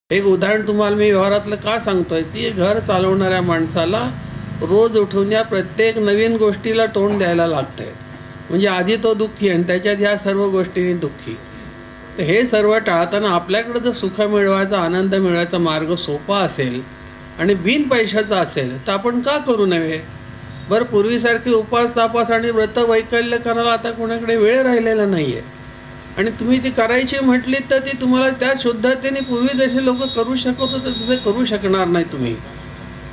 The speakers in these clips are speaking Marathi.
एक उदाहरण तुम्हाला मी व्यवहारातलं का सांगतोय, ती घर चालवणाऱ्या माणसाला रोज उठून या प्रत्येक नवीन गोष्टीला तोंड द्यायला लागतंय. म्हणजे आधी तो दुःखी आणि त्याच्यात ह्या सर्व गोष्टींनी दुःखी. तर हे सर्व टाळताना आपल्याकडे जर सुख मिळवायचा, आनंद मिळवायचा मार्ग सोपा असेल आणि बिन पैशाचा असेल तर आपण का करू नये. बरं, पूर्वीसारखी उपास तापास आणि व्रत वैकल्य करायला आता कोणाकडे वेळ राहिलेला नाही आहे. आणि तुम्ही ती करायची म्हटली तर ती तुम्हाला त्या शुद्धतेने पूर्वी जसे लोक करू शकत होते तसे करू शकणार नाही तुम्ही.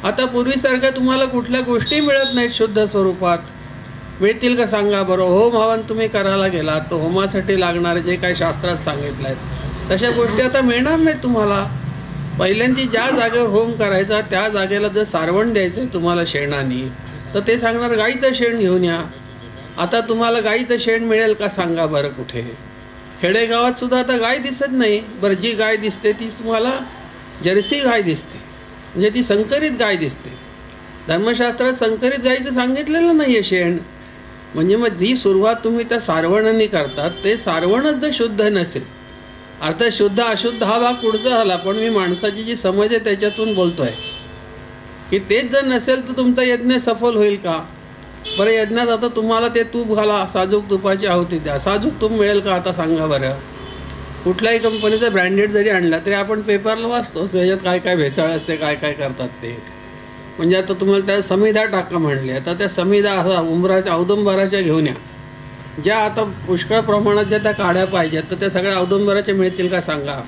आता पूर्वीसारख्या तुम्हाला कुठल्या गोष्टी मिळत नाहीत शुद्ध स्वरूपात. मिळतील का सांगा बरं. होम हवन तुम्ही करायला गेलात तर होमासाठी लागणारे जे काही शास्त्रात सांगितलं आहे तशा गोष्टी आता मिळणार नाहीत तुम्हाला. पहिल्यांदा ज्या जागेवर होम करायचा त्या जागेला जर सारवण द्यायचं आहे तुम्हाला शेणाने, तर ते सांगणार गाईचं शेण घेऊन या. आता तुम्हाला गाईचं शेण मिळेल का सांगा बरं कुठे. खेडेगावात सुद्धा आता गाय दिसत नाही. बरं, जी गाय दिसते ती तुम्हाला जर्सी गाय दिसते, म्हणजे ती संकरित गाय दिसते. धर्मशास्त्रात संकरित गायचं सांगितलेलं नाही आहे शेण. म्हणजे मग जी सुरुवात तुम्ही त्या सारवणाने करतात ते सारवणच जर शुद्ध नसेल, अर्थात शुद्ध अशुद्ध हा भाग पुढचा झाला, पण मी माणसाची जी समज आहे त्याच्यातून बोलतो आहे की तेच जर नसेल तर तुमचा यज्ञ सफल होईल का. बरं, यज्ञात आता तुम्हाला ते तूप घाला, साजूक तुपाची आहुती द्या. साजूक तूप मिळेल का आता सांगा बरं. कुठल्याही कंपनीचा ब्रँडेड जरी आणला तरी आपण पेपरला वाचतो त्याच्यात काय काय भेसळ असते, काय काय करतात ते. म्हणजे आता तुम्हाला त्या समिधा टाका म्हणले, आता त्या समिधा असा उंबराच्या औदुंबराच्या घेऊन या. ज्या आता पुष्कळ प्रमाणात ज्या त्या काड्या पाहिजेत तर त्या सगळ्या औदुंबराच्या मिळतील का सांगा.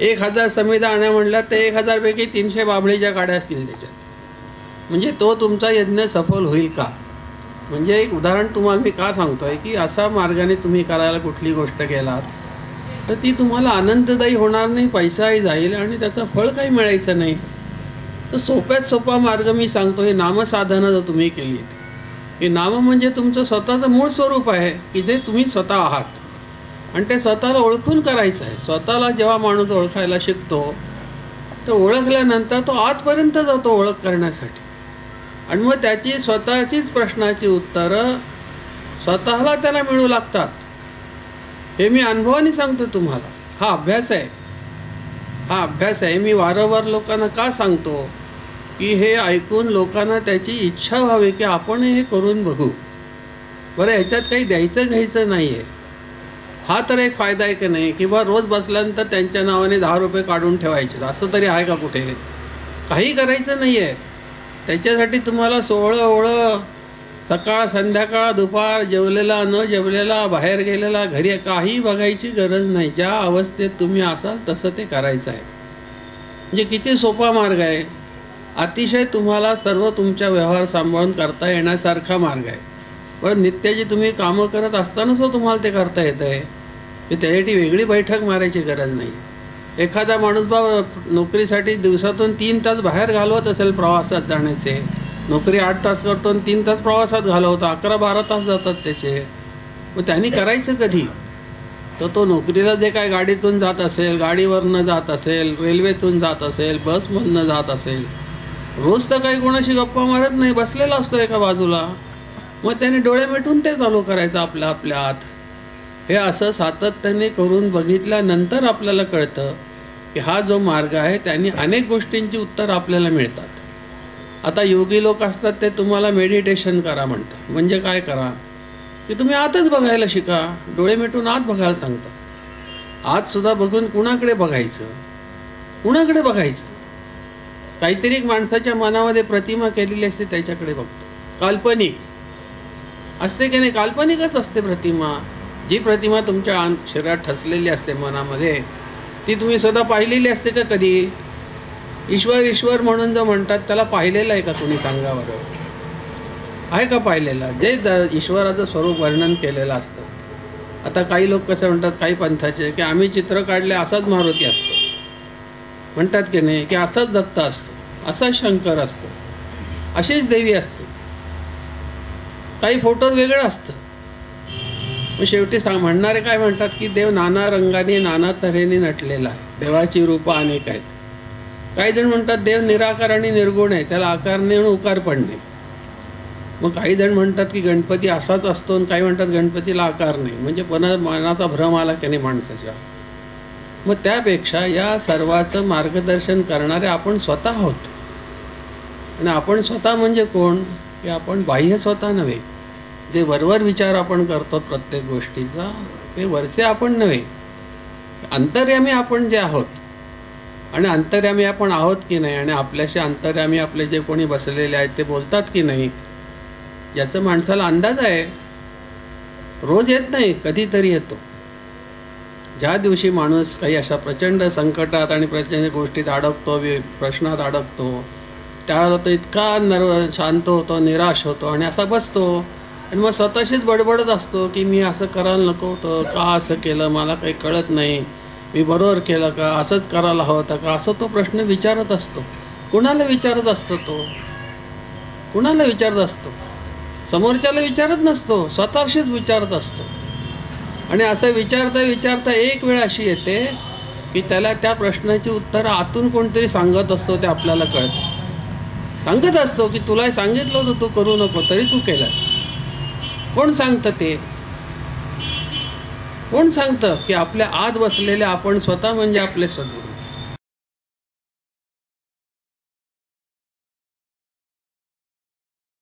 1000 समिधा आणा म्हणल्या तर 1000 पैकी 300 बाबळीच्या काड्या असतील त्याच्यात. म्हणजे तो तुमचा यज्ञ सफल होईल का. म्हणजे एक उदाहरण तुम्हाला मी का सांगतोय की असा मार्गाने तुम्ही करायला कुठली गोष्ट केलात तर ती तुम्हाला आनंददायी होणार नाही, पैसाही जाईल आणि त्याचं फळ काही मिळायचं नाही. तर सोप्यात सोपा मार्ग मी सांगतो, हे नामसाधना जर तुम्ही केली, हे नाम म्हणजे तुमचं स्वतःचं मूळ स्वरूप आहे की जे तुम्ही स्वतः आहात आणि ते स्वतःला ओळखून करायचं आहे. स्वतःला जेव्हा माणूस ओळखायला शिकतो तर ओळखल्यानंतर तो आतपर्यंत जातो ओळख करण्यासाठी आणि मग त्याची स्वतःचीच प्रश्नाची उत्तरं स्वतःला त्याला मिळू लागतात. हे मी अनुभवाने सांगतो तुम्हाला. हा अभ्यास आहे, हा अभ्यास आहे. मी वारंवार लोकांना का सांगतो की हे ऐकून लोकांना त्याची इच्छा व्हावी की आपण हे करून बघू. बरं, ह्याच्यात काही द्यायचं घ्यायचं नाही आहे. हा तर एक फायदा आहे की नाही, किंवा रोज बसल्यानंतर त्यांच्या नावाने 10 रुपये काढून ठेवायचे, असं तरी आहे का कुठे. काही करायचं नाही आहे त्याच्यासाठी. तुम्हाला 16 ओळं सकाळ संध्याकाळ दुपार, जेवलेला न जेवलेला, बाहेर गेलेला, घरी, काही बघायची गरज नाही. ज्या अवस्थेत तुम्ही असाल तसं ते करायचं आहे. म्हणजे किती सोपा मार्ग आहे. अतिशय तुम्हाला सर्व तुमच्या व्यवहार सांभाळून करता येण्यासारखा मार्ग आहे. पण नित्याची तुम्ही कामं करत असतानाच तुम्हाला ते करता येतं आहे की त्यासाठी वेगळी बैठक मारायची गरज नाही. एखादा माणूस नोकरीसाठी दिवसातून 3 तास बाहेर घालवत असेल प्रवासात जाण्याचे, नोकरी 8 तास करतो आणि 3 तास प्रवासात घालवतो, 11-12 तास जातात त्याचे. मग त्यांनी करायचं कधी. तर तो नोकरीला जे काय गाडीतून जात असेल, गाडीवरनं जात असेल, रेल्वेतून जात असेल, बसमधनं जात असेल, रोज तर काही कोणाशी गप्पा मारत नाही, बसलेला असतो एका बाजूला. मग त्याने डोळे मिटून ते चालू करायचं आपल्या आत. हे असं सातत्याने करून बघितल्यानंतर आपल्याला कळतं की हा जो मार्ग आहे त्याने अनेक गोष्टींची उत्तर आपल्याला मिळतात. आता योगी लोक असतात ते तुम्हाला मेडिटेशन करा म्हणतात. म्हणजे काय करा की तुम्ही आतच बघायला शिका. डोळे मिटून आत बघायला सांगतात. आतसुद्धा बघून कुणाकडे बघायचं, कुणाकडे बघायचं. काहीतरी एक माणसाच्या मनामध्ये प्रतिमा केलेली असते त्याच्याकडे बघतो. काल्पनिक असते की नाही, काल्पनिकच असते प्रतिमा. जी प्रतिमा तुमच्या शरीरात ठसलेली असते मनामध्ये ती तुम्ही स्वतः पाहिलेली असते का कधी. ईश्वर म्हणून जो म्हणतात त्याला पाहिलेलं आहे का कोणी सांगा बरं. आहे का पाहिलेला. जे ईश्वराचं स्वरूप वर्णन केलेलं असतं. आता काही लोक कसं म्हणतात, काही पंथाचे, की आम्ही चित्र काढले असाच मारुती असतो म्हणतात की नाही, की असाच दत्त असतो, असाच शंकर असतो, अशीच देवी असते. काही फोटो वेगळं असतं. मग शेवटी म्हणणारे काय म्हणतात की देव नाना रंगाने नाना तऱ्हेने नटलेला आहे, देवाची रूपं अनेक आहेत. काही जण म्हणतात देव निराकार आणि निर्गुण आहे, त्याला आकार नाही आणि उकार पण नाही. मग काही जण म्हणतात की गणपती असाच असतो आणि काही म्हणतात गणपतीला आकार नाही. म्हणजे मनाचा भ्रम आला की नाही माणसाच्या. मग त्यापेक्षा या सर्वाचं मार्गदर्शन करणारे आपण स्वतः आहोत. आणि आपण स्वतः म्हणजे कोण? की आपण बाह्य स्वतः नव्हे. जे वरवर विचार आपण करतो प्रत्येक गोष्टीचा, ते वरचे आपण नव्हे. अंतर्यामी आपण जे आहोत. आणि अंतर्यामी आपण आहोत की नाही, आणि आपल्याशी अंतर्यामी आपले जे कोणी बसलेले आहेत ते बोलतात की नाही, याचा माणसाला अंदाज आहे. रोज येत नाही, कधीतरी येतो. ज्या दिवशी माणूस काही अशा प्रचंड संकटात आणि प्रचंड गोष्टीत अडकतो, प्रश्नात अडकतो, त्यावेळेला तो इतका शांत होतो, निराश होतो आणि असा बसतो आणि मग स्वतःशीच बडबडत असतो की मी असं करायला नको होतं, का असं केलं, मला काही कळत नाही, मी बरोबर केलं का, असंच करायला हवं होतं का, असं तो प्रश्न विचारत असतो. कुणाला विचारत असतो तो? कुणाला विचारत असतो? समोरच्याला विचारत नसतो, स्वतःशीच विचारत असतो. आणि असं विचारता विचारता एक वेळ अशी येते की त्याला त्या प्रश्नाची उत्तरं आतून कोणतरी सांगत असतो, ते आपल्याला कळतं. सांगत असतो की तुला सांगितलं होतं तू करू नको, तरी तू केलंस. कोण सांगतं ते? कोण सांगतं? की आपल्या आत बसलेले आपण स्वतः म्हणजे आपले सद्गुरू.